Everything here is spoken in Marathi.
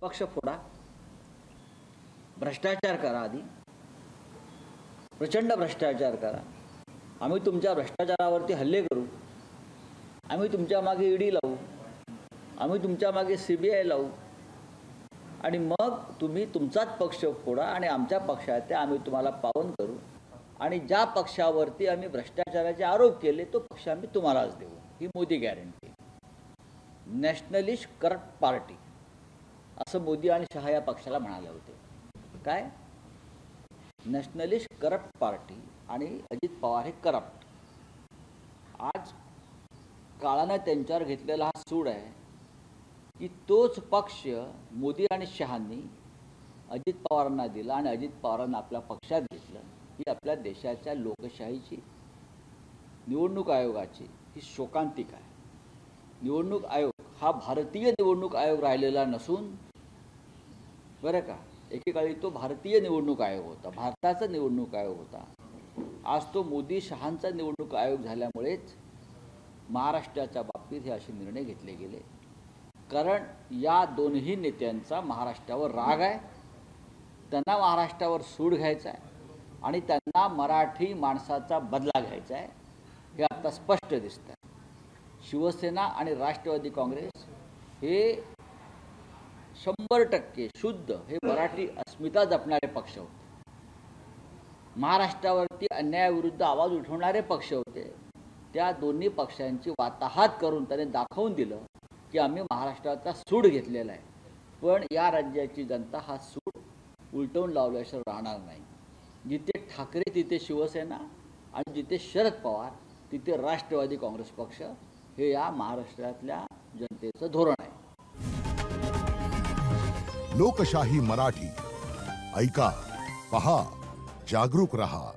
पक्ष फोडा, भ्रष्टाचार करा, आधी प्रचंड भ्रष्टाचार करा, आम्ही तुमच्या भ्रष्टाचारावरती हल्ले करू, आम्ही तुमच्या मागे ईडी लावू, आम्ही तुमच्या मागे CBI लावू आणि मग तुम्ही तुमचाच पक्ष फोडा आणि आमच्या पक्षात आम्ही तुम्हाला पावन करू आणि ज्या पक्षावरती आम्ही भ्रष्टाचाराचे आरोप केले तो पक्ष आम्ही तुम्हालाच देऊ. ही Modi guarantee. Nationalist corrupt party असं मोदी आणि शहा या पक्षाला म्हणाले होते. काय? नॅशनलिस्ट करप्ट पार्टी आणि अजित पवार हे करप्ट. आज काळानं त्यांच्यावर घेतलेला हा सूड आहे की तोच पक्ष मोदी आणि शहांनी अजित पवारांना दिला आणि अजित पवारांना आपल्या पक्षात घेतलं. ही आपल्या देशाच्या लोकशाहीची, निवडणूक आयोगाची ही शोकांतिक आहे. निवडणूक आयोग हा भारतीय निवडणूक आयोग राहिलेला नसून, बरं का, एकेकाळी तो भारतीय निवडणूक आयोग होता, भारताचा निवडणूक आयोग होता. आज तो मोदी शहांचा निवडणूक आयोग झाल्यामुळेच महाराष्ट्राच्या बाबतीत हे असे निर्णय घेतले गेले. कारण या दोन्ही नेत्यांचा महाराष्ट्रावर राग आहे, त्यांना महाराष्ट्रावर सूड घ्यायचा आहे आणि त्यांना मराठी माणसाचा बदला घ्यायचा आहे. हे आता स्पष्ट दिसतं. शिवसेना आणि राष्ट्रवादी काँग्रेस हे 100% शुद्ध हे मराठी अस्मिता जपणारे पक्ष होते. महाराष्ट्रावरती अन्यायाविरुद्ध आवाज उठवणारे पक्ष होते. त्या दोन्ही पक्षांची वाताहात करून त्याने दाखवून दिलं की आम्ही महाराष्ट्राचा सूड घेतलेला आहे. पण या राज्याची जनता हा सूड उलटवून लावल्याशिवाय राहणार नाही. जिथे ठाकरे तिथे शिवसेना आणि जिथे शरद पवार तिथे राष्ट्रवादी काँग्रेस पक्ष हे या महाराष्ट्रातल्या जनतेचं धोरण आहे. लोकशाही मराठी ऐका, पहा, जागरूक रहा.